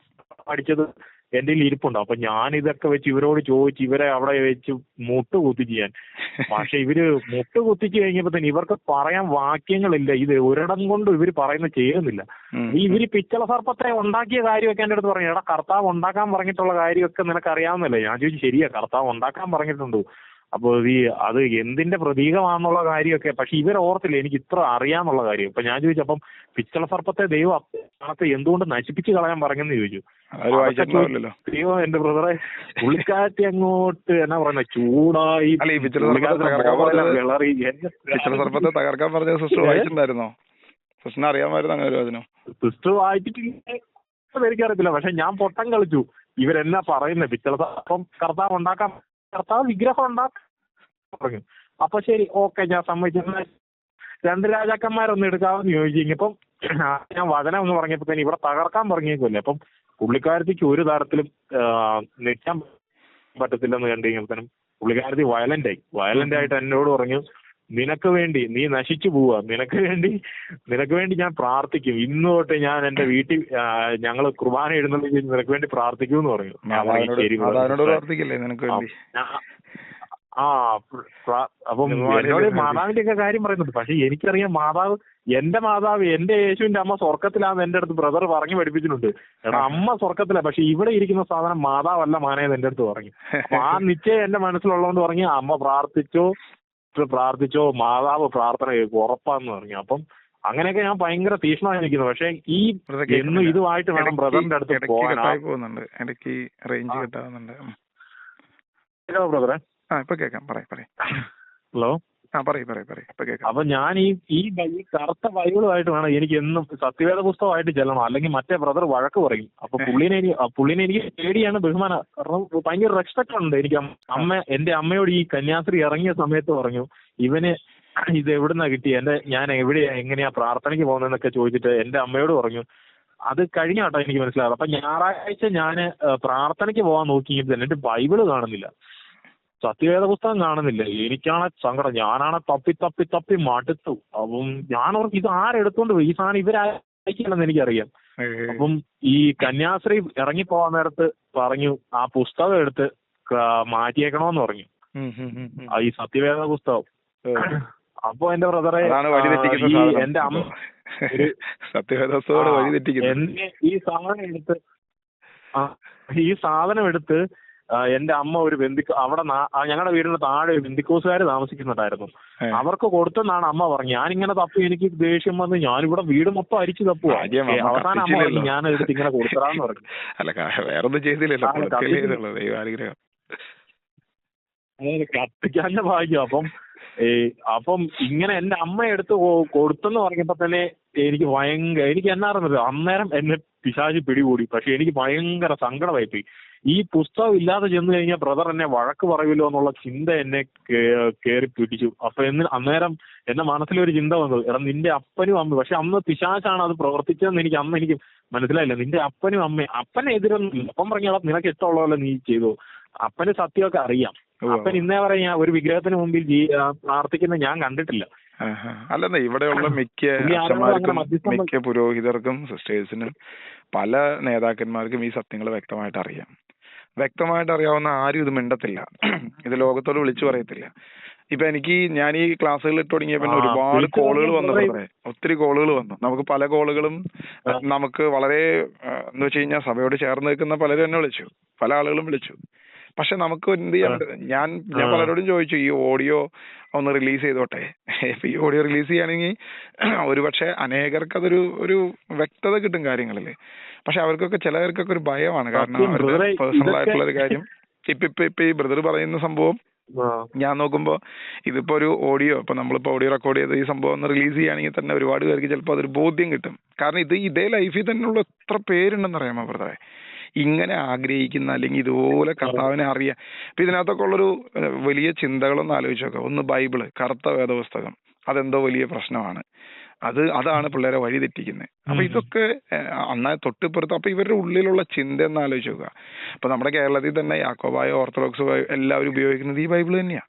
പഠിച്ചത് എന്റെ ഇരിപ്പുണ്ടോ. അപ്പൊ ഞാൻ ഇതൊക്കെ വെച്ച് ഇവരോട് ചോദിച്ച് ഇവരെ അവിടെ വെച്ച് മുട്ടുകുത്തിച്ച് ഞാൻ. പക്ഷെ ഇവര് മുട്ടുകുത്തിച്ച് കഴിഞ്ഞപ്പോ ഇവർക്ക് പറയാൻ വാക്യങ്ങളില്ല. ഇത് ഒരിടം കൊണ്ട് ഇവര് പറയുന്നത് ചെയ്യുന്നില്ല. ഇവര് പിച്ചള സർപ്പത്തെ ഉണ്ടാക്കിയ കാര്യമൊക്കെ എന്റെ അടുത്ത് പറഞ്ഞു, എടാ കർത്താവ് ഉണ്ടാക്കാൻ പറഞ്ഞിട്ടുള്ള കാര്യമൊക്കെ നിനക്ക് അറിയാവുന്നല്ലേ. ഞാൻ ചോദിച്ചു ശരിയാ, കർത്താവ് ഉണ്ടാക്കാൻ പറഞ്ഞിട്ടുണ്ട്. അപ്പൊ അത് എന്തിന്റെ പ്രതീകമാണെന്നുള്ള കാര്യമൊക്കെ, പക്ഷെ ഇവരോർത്തില്ല എനിക്ക് ഇത്ര അറിയാന്നുള്ള കാര്യം. ഇപ്പൊ ഞാൻ ചോദിച്ചു, അപ്പം പിച്ചള സർപ്പത്തെ ദൈവം അപ്പത്തെ എന്തുകൊണ്ട് നശിപ്പിച്ച് കളയാൻ പറഞ്ഞെന്ന് ചോദിച്ചു. ദൈവം എന്റെ ബ്രദറെ പുള്ളിക്കാറ്റി അങ്ങോട്ട് എന്നാ പറയുന്ന ചൂടായി വിളറി. തകർക്കാൻ പറഞ്ഞ സിസ്റ്റർ വായിച്ചിട്ടുണ്ടായിരുന്നോ? സിസ്റ്ററിന് അറിയാമായിരുന്നു അങ്ങനെ ഒരു വചനം? സിസ്റ്റർ വായിച്ചിട്ടില്ല, എനിക്കറിയത്തില്ല. പക്ഷെ ഞാൻ പൊട്ടം കളിച്ചു. ഇവരെന്നാ പറയുന്നത്, പിച്ചള സർപ്പം കർത്താവ് വിഗ്രഹം ഉണ്ടാക്കാൻ പറഞ്ഞു. അപ്പൊ ശരി, ഓക്കെ, ഞാൻ സമ്മതിച്ചു. 2 രാജാക്കന്മാരൊന്നും എടുക്കാമെന്ന് ചോദിച്ചു കഴിഞ്ഞപ്പം ഞാൻ വചനം എന്ന് പറഞ്ഞപ്പോ ഇവിടെ തകർക്കാൻ പറഞ്ഞേക്കുമല്ലേ. അപ്പം പുള്ളിക്കാരത്തിക്ക് ഒരു തരത്തിലും നിൽക്കാൻ പറ്റത്തില്ലെന്ന് കണ്ടു കഴിഞ്ഞപ്പോഴത്തേനും പുള്ളിക്കാരത്തി വയലന്റ് ആയിട്ട് എന്നോട് പറഞ്ഞു, നിനക്ക് വേണ്ടി നീ നശിച്ചു പോവാ, നിനക്ക് വേണ്ടി ഞാൻ പ്രാർത്ഥിക്കും. ഇന്ന് തൊട്ട് ഞാൻ എന്റെ വീട്ടിൽ ഞങ്ങൾ കുർബാന എഴുന്നള്ളിച്ച് നിനക്ക് വേണ്ടി പ്രാർത്ഥിക്കും എന്ന് പറഞ്ഞു. ഞാൻ പറഞ്ഞു ശരി. അപ്പം എന്നോട് മാതാവിന്റെ ഒക്കെ കാര്യം പറയുന്നുണ്ട്. പക്ഷെ എനിക്കറിയാം എന്റെ മാതാവ് എന്റെ യേശുവിന്റെ അമ്മ സ്വർഗത്തിലാന്ന് എന്റെ അടുത്ത് ബ്രദർ പറഞ്ഞു പഠിപ്പിച്ചിട്ടുണ്ട്. എടാ അമ്മ സ്വർഗത്തിലാ, പക്ഷെ ഇവിടെ ഇരിക്കുന്ന സാധനം മാതാവല്ല മാനേന്ന് എന്റെ അടുത്ത് പറഞ്ഞു. അപ്പൊ ആ നിശ്ചയം എന്റെ മനസ്സിലുള്ളതുകൊണ്ട് പറഞ്ഞു, അമ്മ പ്രാർത്ഥിച്ചോ മാതാവ് പ്രാർത്ഥന കേൾക്കും ഉറപ്പാന്ന് പറഞ്ഞു. അപ്പം അങ്ങനെയൊക്കെ ഞാൻ ഭയങ്കര തീക്ഷ്ണമായി നിൽക്കുന്നു. പക്ഷെ ഈ എന്നും ഇതുമായിട്ട് വേണം ബ്രദറിന്റെ അടുത്ത് പോകാൻ. ബ്രദറെ ഹലോ, അപ്പൊ ഞാൻ ഈ കറുത്ത ബൈബിളുമായിട്ട് വേണം എനിക്ക് എന്നും സത്യവേദ പുസ്തകമായിട്ട് ചെല്ലണം, അല്ലെങ്കിൽ മറ്റേ ബ്രദർ വഴക്ക് പറയും. അപ്പൊ പുള്ളിനെ എനിക്ക് പേടിയാണ്, ബഹുമാനം. കാരണം ഭയങ്കര റെസ്പെക്ട് ഉണ്ട് എനിക്ക്. എന്റെ അമ്മയോട് ഈ കന്യാസ്ത്രീ ഇറങ്ങിയ സമയത്ത് പറഞ്ഞു, ഇവന് ഇത് എവിടുന്നാ കിട്ടി, ഞാൻ എങ്ങനെയാ പ്രാർത്ഥനയ്ക്ക് പോകുന്നതെന്നൊക്കെ ചോദിച്ചിട്ട് എന്റെ അമ്മയോട് പറഞ്ഞു. അത് കഴിഞ്ഞ കേട്ടോ എനിക്ക് മനസ്സിലാകും. അപ്പൊ ഞായറാഴ്ച ഞാൻ പ്രാർത്ഥനയ്ക്ക് പോകാൻ നോക്കിയിട്ട് തന്നെ എന്റെ ബൈബിള് കാണുന്നില്ല, സത്യവേദ പുസ്തകം കാണുന്നില്ല. എനിക്കാണ് സങ്കടം. ഞാനാണ് തപ്പി മടുത്തു. അപ്പം ഞാനവർക്ക് ഇത് ആരെടുത്തോണ്ട് പോയി, ഈ സാധനം ഇവരായിരിക്കില്ലെന്ന് എനിക്കറിയാം. അപ്പം ഈ കന്യാസ്ത്രീ ഇറങ്ങിപ്പോവാൻ നേരത്ത് പറഞ്ഞു ആ പുസ്തകം എടുത്ത് മാറ്റിയേക്കണോന്ന് പറഞ്ഞു, ഈ സത്യവേദ പുസ്തകം. അപ്പൊ എന്റെ ബ്രദറെ എന്റെ അമ്മ എന്നെ ഈ സാധനം എടുത്ത് എന്റെ അമ്മ ഒരു അവിടെ ഞങ്ങളുടെ വീടിന് താഴെ ഒരു ബന്ധുക്കോസുകാർ താമസിക്കുന്നുണ്ടായിരുന്നു. അവർക്ക് കൊടുത്തെന്നാണ് അമ്മ പറഞ്ഞത്. ഞാനിങ്ങനെ തപ്പി എനിക്ക് ദേഷ്യം വന്ന് ഞാനിവിടെ വീട് മൊത്തം അരിച്ചു തപ്പുക. അവസാനം അമ്മ പറഞ്ഞു ഞാൻ എടുത്ത് ഇങ്ങനെ കൊടുത്തതാന്ന് പറഞ്ഞു. കത്തിക്കാഞ്ഞ ഭാഗ്യം. അപ്പം ഇങ്ങനെ എന്റെ അമ്മ എടുത്ത് കൊടുത്തെന്ന് പറഞ്ഞപ്പോ തന്നെ എനിക്ക് എന്നാറുന്നത് അന്നേരം എന്നെ പിശാച് പിടികൂടി. പക്ഷെ എനിക്ക് ഭയങ്കര സങ്കടമായിപ്പോയി. ഈ പുസ്തകം ഇല്ലാതെ ചെന്ന് കഴിഞ്ഞാൽ ബ്രദർ എന്നെ വഴക്ക് പറയുമല്ലോ എന്നുള്ള ചിന്ത എന്നെ കയറി പിടിച്ചു. അപ്പൊ അന്നേരം എന്റെ മനസ്സിലൊരു ചിന്ത വന്നത്, എടാ നിന്റെ അപ്പനും അമ്മ, പക്ഷെ അന്ന് പിശാചാണ് അത് പ്രവർത്തിച്ചതെന്ന് എനിക്ക് മനസ്സിലായില്ല. നിന്റെ അപ്പനും അമ്മയും, അപ്പനെ എതിരൊന്നും അപ്പം പറഞ്ഞാൽ നിനക്ക് ഇഷ്ടമുള്ളതല്ലോ നീ ചെയ്തു. അപ്പന് സത്യമൊക്കെ അറിയാം. അപ്പൻ ഇന്നേ വരെ ഞാൻ ഒരു വിഗ്രഹത്തിന് മുമ്പിൽ പ്രാർത്ഥിക്കുന്നത് ഞാൻ കണ്ടിട്ടില്ല. അല്ലെന്നേ ഇവിടെയുള്ള മിക്ക പുരോഹിതർക്കും സിസ്റ്റേഴ്സിനും പല നേതാക്കന്മാർക്കും ഈ സത്യങ്ങൾ വ്യക്തമായിട്ട് അറിയാവുന്ന ആരും ഇത് മിണ്ടത്തില്ല, ഇത് ലോകത്തോട് വിളിച്ചു പറയത്തില്ല. ഇപ്പൊ ഞാൻ ഈ ക്ലാസ്സുകൾ ഇട്ട് തുടങ്ങിയ പിന്നെ ഒരുപാട് കോളുകൾ വന്നു, ഒത്തിരി കോളുകൾ വന്നു. നമുക്ക് പല കോളുകളും നമുക്ക് വളരെ എന്താ വെച്ച് കഴിഞ്ഞാൽ സഭയോട് ചേർന്ന് നിൽക്കുന്ന പലരും എന്നെ വിളിച്ചു, പല ആളുകളും വിളിച്ചു. പക്ഷെ നമുക്ക് എന്ത് ചെയ്യാൻ പറ്റും? ഞാൻ പലരോടും ചോദിച്ചു ഈ ഓഡിയോ ഒന്ന് റിലീസ് ചെയ്തോട്ടെ. ഇപ്പൊ ഈ ഓഡിയോ റിലീസ് ചെയ്യുകയാണെങ്കിൽ ഒരുപക്ഷെ അനേകർക്ക് ഒരു വ്യക്തത കിട്ടും കാര്യങ്ങളില്. പക്ഷെ അവർക്കൊക്കെ ചിലവർക്കൊക്കെ ഒരു ഭയമാണ്. കാരണം അവരുടെ പേഴ്സണൽ ആയിട്ടുള്ള ഒരു കാര്യം ഇപ്പൊ ഈ ബ്രദർ പറയുന്ന സംഭവം ഞാൻ നോക്കുമ്പോ ഇതിപ്പോ ഒരു ഓഡിയോ, ഇപ്പൊ നമ്മളിപ്പോ ഓഡിയോ റെക്കോർഡ് ചെയ്ത് ഈ സംഭവം ഒന്ന് റിലീസ് ചെയ്യുകയാണെങ്കിൽ തന്നെ ഒരുപാട് പേർക്ക് ചിലപ്പോൾ അതൊരു ബോധ്യം കിട്ടും. കാരണം ഇതേ ലൈഫിൽ തന്നെയുള്ള എത്ര പേരുണ്ടെന്ന് അറിയാമോ ബ്രദറെ ഇങ്ങനെ ആഗ്രഹിക്കുന്ന, അല്ലെങ്കിൽ ഇതുപോലെ കർത്താവിനെ അറിയാം. അപ്പൊ ഇതിനകത്തൊക്കെ ഉള്ളൊരു വലിയ ചിന്തകളൊന്നും ആലോചിച്ച് നോക്കാം. ഒന്ന് ബൈബിള്, കറുത്ത വേദപുസ്തകം, അതെന്തോ വലിയ പ്രശ്നമാണ്. അതാണ് പിള്ളേരെ വഴി തെറ്റിക്കുന്നത്. അപ്പൊ ഇതൊക്കെ തൊട്ടിപ്പുറത്ത്. അപ്പൊ ഇവരുടെ ഉള്ളിലുള്ള ചിന്ത എന്ന് ആലോചിച്ച് നോക്കുക. അപ്പൊ നമ്മുടെ കേരളത്തിൽ തന്നെ യാക്കോബായോ ഓർത്തഡോക്സോ എല്ലാവരും ഉപയോഗിക്കുന്നത് ഈ ബൈബിള് തന്നെയാ.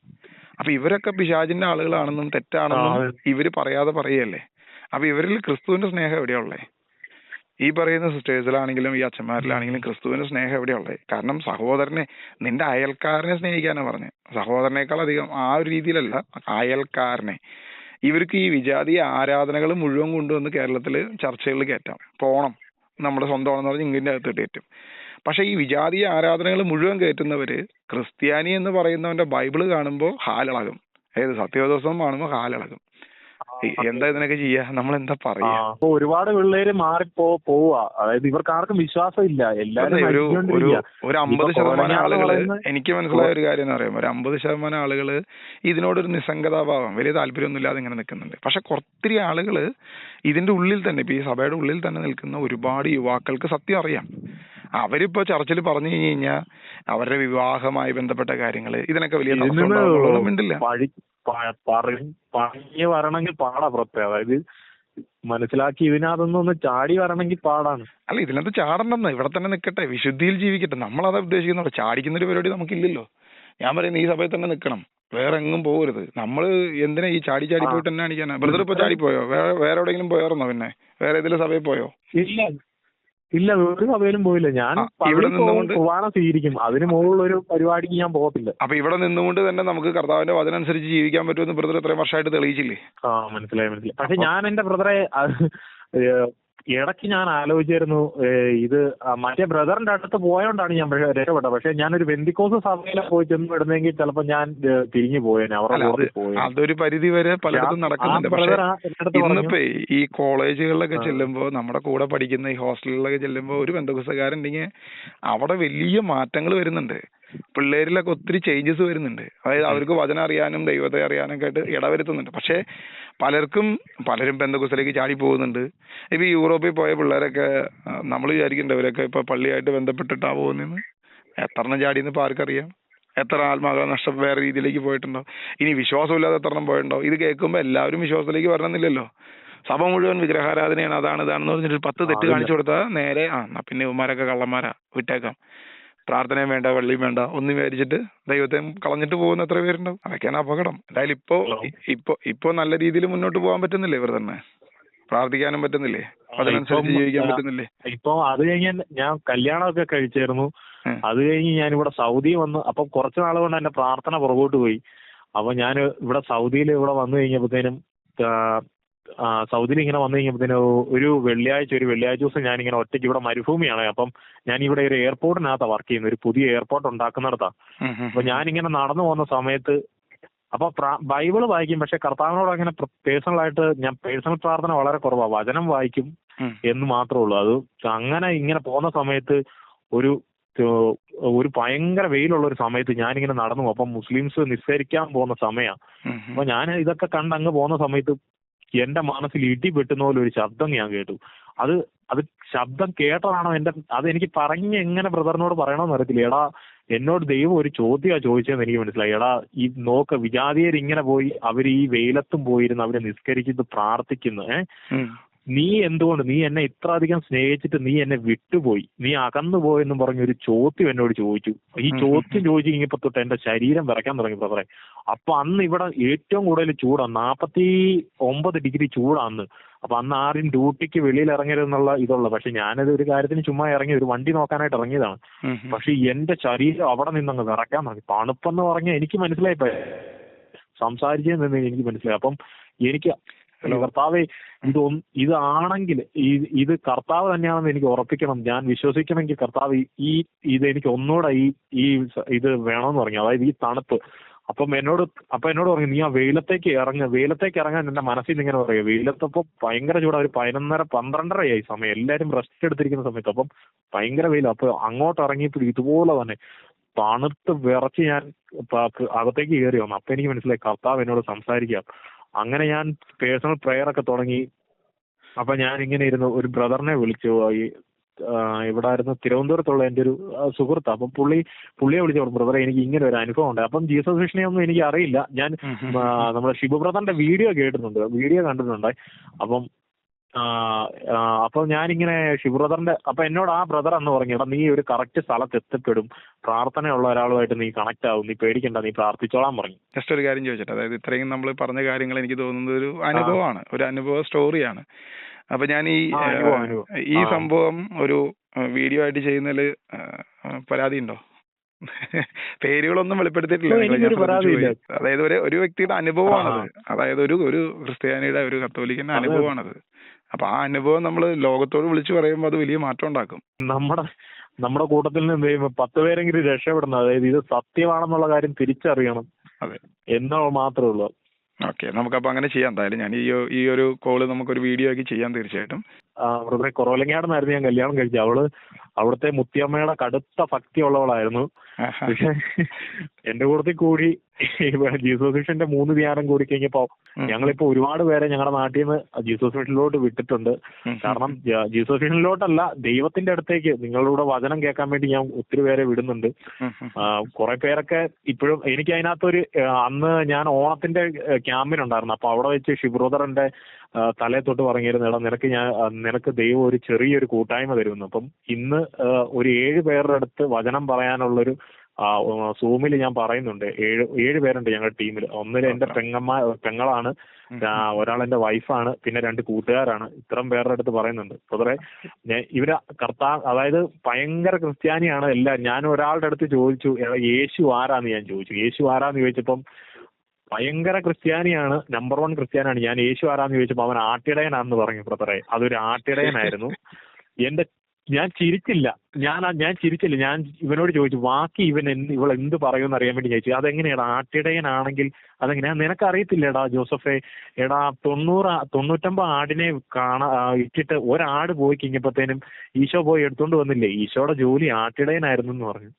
അപ്പൊ ഇവരൊക്കെ പിശാചിന്റെ ആളുകളാണെന്നും തെറ്റാണെന്നും ഇവര് പറയാതെ പറയല്ലേ. അപ്പൊ ഇവരിൽ ക്രിസ്തുവിന്റെ സ്നേഹം എവിടെയുള്ളേ? ഈ പറയുന്ന സിസ്റ്റേഴ്സിലാണെങ്കിലും ഈ അച്ഛന്മാരിലാണെങ്കിലും ക്രിസ്തുവിന്റെ സ്നേഹം എവിടെയുള്ളത്? കാരണം സഹോദരനെ, നിന്റെ അയൽക്കാരനെ സ്നേഹിക്കാനാ പറഞ്ഞത്, സഹോദരനേക്കാൾ അധികം. ആ ഒരു രീതിയിലല്ല, അയൽക്കാരനെ. ഇവർക്ക് ഈ വിജാതീയ ആരാധനകൾ മുഴുവൻ കൊണ്ടുവന്ന് കേരളത്തില് ചർച്ചകളിൽ കയറ്റാം. പോണം, നമ്മുടെ സ്വന്തമാണെന്ന് പറഞ്ഞ് ഇങ്ങിന്റെ അകത്ത് കയറ്റും. പക്ഷെ ഈ വിജാതീയ ആരാധനകൾ മുഴുവൻ കയറ്റുന്നവര് ക്രിസ്ത്യാനി എന്ന് പറയുന്നവന്റെ ബൈബിള് കാണുമ്പോൾ ഹാലിളകും. ഏത് സത്യവേദോത്സവം കാണുമ്പോൾ ഹാലിളകും. എന്താ ഇതിനൊക്കെ ചെയ്യാ? നമ്മൾ എന്താ പറയാ? ഒരുപാട് പിള്ളേര് പോവാ. അതായത് ഇവർക്ക് ആർക്കും വിശ്വാസം ഇല്ല. എല്ലാരും ഒരു 50% ആളുകള്, എനിക്ക് മനസ്സിലായ ഒരു കാര്യം എന്ന് പറയുമ്പോൾ, ഒരു 50% ആളുകള് ഇതിനോടൊരു നിസ്സംഗതാഭാവം, വലിയ താല്പര്യമൊന്നും ഇല്ലാതെ ഇങ്ങനെ നിൽക്കുന്നുണ്ട്. പക്ഷെ ഒത്തിരി ആളുകള് ഇതിന്റെ ഉള്ളിൽ തന്നെ, ഇപ്പൊ ഈ സഭയുടെ ഉള്ളിൽ തന്നെ നിൽക്കുന്ന ഒരുപാട് യുവാക്കൾക്ക് സത്യം അറിയാം. അവരിപ്പോ ചർച്ചിൽ പറഞ്ഞു കഴിഞ്ഞാൽ അവരുടെ വിവാഹമായി ബന്ധപ്പെട്ട കാര്യങ്ങള് ഇതിനൊക്കെ വലിയ തടസ്സം ഉണ്ടില്ല. പറഞ്ഞു വരണമെങ്കിൽ പാടാ പുറത്തെ. അതായത് മനസ്സിലാക്കി ഇതിനകത്തൊന്ന് ചാടി വരണമെങ്കിൽ പാടാണ്. അല്ല, ഇതിനകത്ത് ചാടണ്ടെന്ന്, ഇവിടെ തന്നെ നിൽക്കട്ടെ, വിശുദ്ധിയിൽ ജീവിക്കട്ടെ. നമ്മളതാ ഉദ്ദേശിക്കുന്നുള്ളൂ. ചാടിക്കുന്നൊരു പരിപാടി നമുക്കില്ലല്ലോ. ഞാൻ പറയുന്നത് ഈ സഭയിൽ തന്നെ നിൽക്കണം, വേറെ എങ്ങും പോകരുത്. നമ്മള് എന്തിനാ ഈ ചാടി പോയിട്ട് തന്നെ കാണിക്കാനാ? ബ്രദർ ഇപ്പൊ ചാടിപ്പോയോ? വേറെ എവിടെയെങ്കിലും പോയായിരുന്നോ? പിന്നെ വേറെ ഏതെങ്കിലും സഭയിൽ പോയോ? ഇല്ല, ഒരു സഭയിലും പോയില്ല. ഞാൻ ഇവിടെ നിന്നുകൊണ്ട് കുർബാന സ്വീകരിക്കും, അതിന് മുകളിലുള്ള ഒരു പരിപാടിക്ക് ഞാൻ പോകത്തില്ല. അപ്പൊ ഇവിടെ നിന്നുകൊണ്ട് തന്നെ നമുക്ക് കർത്താവിന്റെ വചനം അനുസരിച്ച് ജീവിക്കാൻ പറ്റുമെന്ന് ബ്രദർ ഇത്രയും വർഷമായിട്ട് തെളിയിച്ചില്ലേ? മനസ്സിലായി. പക്ഷെ ഞാൻ എന്റെ ബ്രദറെ ഇടയ്ക്ക് ഞാൻ ആലോചിച്ചായിരുന്നു, ഇത് മറ്റേ ബ്രദറിന്റെ അടുത്ത് പോയോണ്ടാണ് ഞാൻ രക്ഷപ്പെട്ടത്. പക്ഷെ ഞാനൊരു പെന്തിക്കോസ് സഭയിലെ പോയി ചെന്ന് ഇടുന്നെങ്കിൽ ചിലപ്പോ ഞാൻ തിരിഞ്ഞു പോയേനെ. അതൊരു പരിധി വരെ പലയിടത്തും നടക്കുന്നുണ്ട്. പക്ഷെ ഇന്നിപ്പോ ഈ കോളേജുകളിലൊക്കെ ചെല്ലുമ്പോ, നമ്മുടെ കൂടെ പഠിക്കുന്ന ഈ ഹോസ്റ്റലുകളിലൊക്കെ ചെല്ലുമ്പോ ഒരു പെന്തക്കോസ്തുകാരുണ്ടെങ്കിൽ അവിടെ വലിയ മാറ്റങ്ങൾ വരുന്നുണ്ട്. പിള്ളേരിലൊക്കെ ഒത്തിരി ചേഞ്ചസ് വരുന്നുണ്ട്. അതായത് അവർക്ക് വചനം അറിയാനും ദൈവത്തെ അറിയാനൊക്കെ ആയിട്ട് ഇടവരുത്തുന്നുണ്ട്. പക്ഷെ പലരും പെന്തക്കോസ്തിലേക്ക് ചാടി പോകുന്നുണ്ട്. ഇപ്പൊ യൂറോപ്പിൽ പോയ പിള്ളേരൊക്കെ നമ്മൾ വിചാരിക്കേണ്ടവരൊക്കെ ഇപ്പൊ പള്ളിയായിട്ട് ബന്ധപ്പെട്ടിട്ടാ പോകുന്നതെന്ന്. എത്രണ്ണം ചാടിയെന്ന് ഇപ്പൊ ആർക്കറിയാം? എത്ര ആത്മാക്കളെ നഷ്ടം വേറെ രീതിയിലേക്ക് പോയിട്ടുണ്ടോ? ഇനി വിശ്വാസമില്ലാതെ എത്രണ്ണം പോയിട്ടുണ്ടോ? ഇത് കേൾക്കുമ്പോ എല്ലാവരും വിശ്വാസത്തിലേക്ക് വരണമെന്നില്ലല്ലോ. സഭ മുഴുവൻ വിഗ്രഹാരാധനയാണ്, ഇതാണെന്ന് പറഞ്ഞിട്ട് 10 തെറ്റ് കാണിച്ചു കൊടുത്താൽ നേരെ പിന്നെ ഇവന്മാരൊക്കെ കള്ളന്മാരാ, വിട്ടേക്കാം, പ്രാർത്ഥനയും വേണ്ട, വെള്ളിയും വേണ്ട, ഒന്നും വിചാരിച്ചിട്ട് ദൈവത്തെ കളഞ്ഞിട്ട് പോകുന്ന എത്ര പേരുണ്ടാവും? അതൊക്കെയാണ് അപകടം. എന്തായാലും ഇപ്പോ നല്ല രീതിയിൽ മുന്നോട്ട് പോകാൻ പറ്റുന്നില്ലേ? ഇവർ തന്നെ പ്രാർത്ഥിക്കാനും പറ്റുന്നില്ലേ? അതിനനുസരിച്ച് ജീവിക്കാൻ പറ്റുന്നില്ലേ? ഇപ്പൊ അത് കഴിഞ്ഞ് ഞാൻ കല്യാണമൊക്കെ കഴിച്ചായിരുന്നു. അത് കഴിഞ്ഞ് ഞാൻ ഇവിടെ സൗദി വന്നു. അപ്പൊ കുറച്ച് നാൾ കൊണ്ട് എന്റെ പ്രാർത്ഥന പുറകോട്ട് പോയി. അപ്പൊ ഞാൻ ഇവിടെ സൗദിയിൽ ഇവിടെ വന്നു കഴിഞ്ഞപ്പോഴത്തേനും സൗദിയിൽ ഇങ്ങനെ വന്നു കഴിഞ്ഞപ്പോഴത്തേന് ഒരു വെള്ളിയാഴ്ച ദിവസം ഞാനിങ്ങനെ ഒറ്റയ്ക്ക്, ഇവിടെ മരുഭൂമിയാണ്, അപ്പം ഞാൻ ഇവിടെ ഒരു എയർപോർട്ടിനകത്താണ് വർക്ക് ചെയ്യുന്നത്, ഒരു പുതിയ എയർപോർട്ട് ഉണ്ടാക്കുന്നിടത്താ. അപ്പൊ ഞാനിങ്ങനെ നടന്നു പോകുന്ന സമയത്ത് അപ്പൊ ബൈബിള് വായിക്കും, പക്ഷെ കർത്താവിനോട് അങ്ങനെ പേഴ്സണലായിട്ട് ഞാൻ പേഴ്സണൽ പ്രാർത്ഥന വളരെ കുറവാണ്, വചനം വായിക്കും എന്ന് മാത്രമേ ഉള്ളൂ. അത് അങ്ങനെ ഇങ്ങനെ പോകുന്ന സമയത്ത് ഒരു ഭയങ്കര വെയിലുള്ള ഒരു സമയത്ത് ഞാനിങ്ങനെ നടന്നു പോകും. അപ്പം മുസ്ലിംസ് നിസ്കരിക്കാൻ പോകുന്ന സമയമാണ്. അപ്പൊ ഞാൻ ഇതൊക്കെ കണ്ട് അങ്ങ് പോകുന്ന സമയത്ത് എന്റെ മനസ്സിൽ ഇടി വെട്ടുന്ന പോലെ ഒരു ശബ്ദം ഞാൻ കേട്ടു. അത് ശബ്ദം കേട്ടതാണോ അതെനിക്ക് പറഞ്ഞ് എങ്ങനെ ബ്രദറിനോട് പറയണമെന്ന് അറിയത്തില്ല. എടാ, എന്നോട് ദൈവം ഒരു ചോദ്യമാണ് ചോദിച്ചതെന്ന് എനിക്ക് മനസ്സിലായി. എടാ, ഈ വിജാതിയർ ഇങ്ങനെ പോയി അവർ ഈ വെയിലത്തും പോയിരുന്ന് അവര് നിസ്കരിക്കുന്നു, പ്രാർത്ഥിക്കുന്നു. നീ എന്തുകൊണ്ട്, നീ എന്നെ ഇത്ര അധികം സ്നേഹിച്ചിട്ട് നീ എന്നെ വിട്ടുപോയി, നീ അകന്നുപോയെന്നും പറഞ്ഞൊരു ചോദ്യം എന്നോട് ചോദിച്ചു. ഈ ചോദ്യം ചോദിച്ചു കഴിഞ്ഞപ്പോ തൊട്ട് എന്റെ ശരീരം വിറയ്ക്കാൻ തുടങ്ങി ബ്രദറെ. അപ്പൊ അന്ന് ഇവിടെ ഏറ്റവും കൂടുതൽ ചൂടാണ്, 49 ഡിഗ്രി ചൂടാന്ന്. അപ്പൊ അന്ന് ആരും ഡ്യൂട്ടിക്ക് വെളിയിൽ ഇറങ്ങരുതെന്നുള്ള ഇതുള്ള, പക്ഷെ ഞാനത് ഒരു കാര്യത്തിന് ചുമ്മാ ഇറങ്ങി ഒരു വണ്ടി നോക്കാനായിട്ട് ഇറങ്ങിയതാണ്. പക്ഷെ എന്റെ ശരീരം അവിടെ നിന്നങ്ങ് വിറയ്ക്കാൻ തുടങ്ങി. തണുപ്പെന്ന് പറഞ്ഞാൽ എനിക്ക് മനസ്സിലായിപ്പോ സംസാരിച്ചെന്ന് എനിക്ക് മനസ്സിലായി. അപ്പം എനിക്ക് കർത്താവെ, ഇതാണെങ്കിൽ ഇത് കർത്താവ് തന്നെയാണെന്ന് എനിക്ക് ഉറപ്പിക്കണം, ഞാൻ വിശ്വസിക്കണമെങ്കിൽ കർത്താവ് ഇത് എനിക്ക് ഒന്നുകൂടെ ഇത് വേണമെന്ന് പറഞ്ഞു. അതായത് ഈ തണുപ്പ്. അപ്പം എന്നോട് പറഞ്ഞു, നീ ആ വെയിലത്തേക്ക് ഇറങ്ങാൻ എന്റെ മനസ്സിൽ നിന്ന് ഇങ്ങനെ പറയുക. വെയിലത്തപ്പോ ഭയങ്കര ചൂടാ, ഒരു 11:30-12:30 സമയം, എല്ലാവരും റെസ്റ്റ് എടുത്തിരിക്കുന്ന സമയത്ത്. അപ്പം ഭയങ്കര വെയിൽ. അപ്പൊ അങ്ങോട്ട് ഇറങ്ങിയപ്പോൾ ഇതുപോലെ തന്നെ തണുത്ത് വിറച്ച് ഞാൻ അകത്തേക്ക് കയറി വന്നു. അപ്പൊ എനിക്ക് മനസ്സിലായി കർത്താവ് എന്നോട് സംസാരിക്കാം. അങ്ങനെ ഞാൻ പേഴ്സണൽ പ്രെയർ ഒക്കെ തുടങ്ങി. അപ്പൊ ഞാൻ ഇങ്ങനെ ഇരുന്നു, ഒരു ബ്രദറിനെ വിളിച്ചു. ഇവിടെ ആയിരുന്നു തിരുവനന്തപുരത്തുള്ള എൻ്റെ ഒരു സുഹൃത്ത്. അപ്പം പുള്ളിയെ വിളിച്ചു, ബ്രദറെ എനിക്ക് ഇങ്ങനെ ഒരു അനുഭവം ഉണ്ട്. അപ്പം ജീസസ് വിഷനെ ഒന്നും എനിക്ക് അറിയില്ല. ഞാൻ നമ്മുടെ ഷിബു ബ്രദറിന്റെ വീഡിയോ കണ്ടിട്ടുണ്ട്. അപ്പം ഞാനിങ്ങനെ ഷിബു ബ്രദറിന്റെ അപ്പൊ എന്നോട് ആ ബ്രദർ എന്ന് പറഞ്ഞു, എടാ, നീ ഒരു കറക്റ്റ് സ്ഥലത്ത് എത്തിപ്പെടും, പ്രാർത്ഥനയുള്ള ഒരാളുമായിട്ട് നീ കണക്ട് ആവും, നീ പേടിക്കണ്ട, നീ പ്രാർത്ഥിച്ചോളാൻ പറഞ്ഞു. ജസ്റ്റ് ഒരു കാര്യം ചോദിച്ചിട്ട്, അതായത് ഇത്രയും നമ്മൾ പറഞ്ഞ കാര്യങ്ങൾ എനിക്ക് തോന്നുന്നത് ഒരു അനുഭവമാണ്, ഒരു അനുഭവ സ്റ്റോറിയാണ്. അപ്പൊ ഞാൻ ഈ സംഭവം ഒരു വീഡിയോ ആയിട്ട് ചെയ്യുന്നതിൽ പരാതി ഉണ്ടോ? പേരുകളൊന്നും വെളിപ്പെടുത്തിയിട്ടില്ല. അതായത് ഒരു വ്യക്തിയുടെ അനുഭവമാണത്, അതായത് ഒരു ക്രിസ്ത്യാനിയുടെ, ഒരു കത്തോലിക്കന്റെ അനുഭവമാണത്. അപ്പൊ ആ അനുഭവം നമ്മൾ ലോകത്തോട് വിളിച്ചു പറയുമ്പോൾ അത് വലിയ മാറ്റം ഉണ്ടാക്കും. നമ്മുടെ കൂട്ടത്തിൽ നിന്ന് 10 പേരെങ്കിലും രക്ഷപ്പെടണം. അതായത് ഇത് സത്യമാണെന്നുള്ള കാര്യം തിരിച്ചറിയണം. അതെ, എന്നോ മാത്രമേ ഉള്ളൂ. ഓക്കെ, നമുക്കപ്പോൾ അങ്ങനെ ചെയ്യാം. എന്തായാലും ഞാൻ ഈ ഒരു കോള് നമുക്കൊരു വീഡിയോ ആക്കി ചെയ്യാം തീർച്ചയായിട്ടും. വെറുതെ കുറവലങ്ങാടെന്നായിരുന്നു ഞാൻ കല്യാണം കഴിച്ചത്. അവിടുത്തെ മുത്തിയമ്മയുടെ കടുത്ത ഭക്തിയുള്ളവളായിരുന്നു. പക്ഷെ എന്റെ കൂട്ടത്തിൽ കൂടി ജീസസ് മിഷന്റെ 3 ധ്യാനം കൂടി കഴിഞ്ഞപ്പോ ഞങ്ങളിപ്പോ ഒരുപാട് പേരെ ഞങ്ങളുടെ നാട്ടിൽ നിന്ന് ജീസസ് മിഷനിലോട്ട് വിട്ടിട്ടുണ്ട്. കാരണം ജീസസ് മിഷനിലോട്ടല്ല, ദൈവത്തിന്റെ അടുത്തേക്ക് നിങ്ങളുടെ വചനം കേൾക്കാൻ വേണ്ടി ഞാൻ ഒത്തിരി പേരെ വിടുന്നുണ്ട്. കുറെ പേരൊക്കെ ഇപ്പോഴും എനിക്ക് അതിനകത്തൊരു അന്ന് ഞാൻ ഓണത്തിന്റെ ക്യാമ്പിനുണ്ടായിരുന്നു. അപ്പൊ അവിടെ വെച്ച് ഷിബ്രോദറിന്റെ തലയെ തൊട്ട് പറഞ്ഞിരുന്നു, എടാ നിനക്ക് ദൈവം ഒരു ചെറിയൊരു കൂട്ടായ്മ തരുമെന്ന്. അപ്പം ഇന്ന് ഒരു 7 പേരുടെ അടുത്ത് വചനം പറയാനുള്ളൊരു സൂമിൽ ഞാൻ പറയുന്നുണ്ട്. 7 പേരുണ്ട് ഞങ്ങളുടെ ടീമിൽ. ഒന്നിൽ എന്റെ പെങ്ങളാണ്, ഒരാൾ എന്റെ വൈഫാണ്, പിന്നെ 2 കൂട്ടുകാരാണ്. ഇത്രയും പേരുടെ അടുത്ത് പറയുന്നുണ്ട്. പൊതുവെ ഇവര് അതായത് ഭയങ്കര ക്രിസ്ത്യാനിയാണ് എല്ലാം. ഞാൻ ഒരാളുടെ അടുത്ത് ചോദിച്ചു, യേശു ആരാന്ന് ഞാൻ ചോദിച്ചു. യേശു ആരാന്ന് ചോദിച്ചപ്പം ഭയങ്കര ക്രിസ്ത്യാനിയാണ്, നമ്പർ 1 ക്രിസ്ത്യാനാണ്. ഞാൻ യേശു ആരാന്ന് ചോദിച്ചപ്പോൾ അവൻ ആട്ടിടയനാണെന്ന് പറഞ്ഞു ബ്രദറെ. അതൊരു ആട്ടിടയനായിരുന്നു. ഞാൻ ചിരിച്ചില്ല. ഞാൻ ഇവനോട് ചോദിച്ചു, ബാക്കി ഇവൾ എന്ത് പറയുമെന്ന് അറിയാൻ വേണ്ടി ചോദിച്ചു. അതെങ്ങനെയാടാ ആട്ടിടയനാണെങ്കിൽ അതെങ്ങനെയാ? നിനക്കറിയത്തില്ലേടാ ജോസഫേ, എടാ 99 ആടിനെ ഇട്ടിട്ട് ഒരാട് പോയി കഴിഞ്ഞപ്പോഴത്തേനും ഈശോ പോയി എടുത്തോണ്ട് വന്നില്ലേ? ഈശോയുടെ ജോലി ആട്ടിടയനായിരുന്നു എന്ന് പറഞ്ഞു.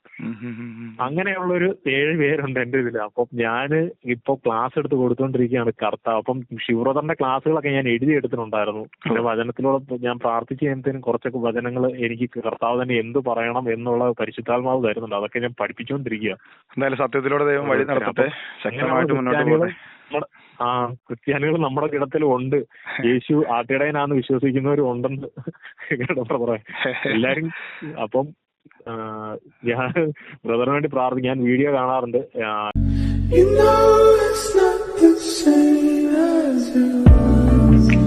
അങ്ങനെയുള്ളൊരു 7 പേരുണ്ട് എന്റെ ഇതില്. അപ്പം ഞാൻ ഇപ്പൊ ക്ലാസ് എടുത്ത് കൊടുത്തോണ്ടിരിക്കുകയാണ് കർത്താവ്. അപ്പം ശിവബ്രദറിന്റെ ക്ലാസ്സുകളൊക്കെ ഞാൻ എഴുതിയെടുത്തിട്ടുണ്ടായിരുന്നു. പിന്നെ വചനത്തിലൂടെ ഞാൻ പ്രാർത്ഥിച്ചു കഴിയുമ്പോഴത്തേനും കുറച്ചൊക്കെ വചനങ്ങൾ എനിക്ക് കർത്താവ് തന്നെ എന്ത് പറയണം എന്നുള്ള പരിശുദ്ധാത്മാവ് തരുന്നുണ്ട്. അതൊക്കെ ഞാൻ പഠിപ്പിച്ചുകൊണ്ടിരിക്കുക. എന്തായാലും സത്യത്തിലൂടെ ദൈവം വഴി നടത്തട്ടെ. ക്രിസ്ത്യാനികൾ നമ്മുടെ കിടത്തിലും ഉണ്ട്. യേശു ആട്ടിടയനാന്ന് വിശ്വസിക്കുന്നവരും ഉണ്ടെന്ന് പറയാം എല്ലാരും. അപ്പം ഞാൻ ബ്രദറിന് വേണ്ടി പ്രാർത്ഥിക്കും. ഞാൻ വീഡിയോ കാണാറുണ്ട്.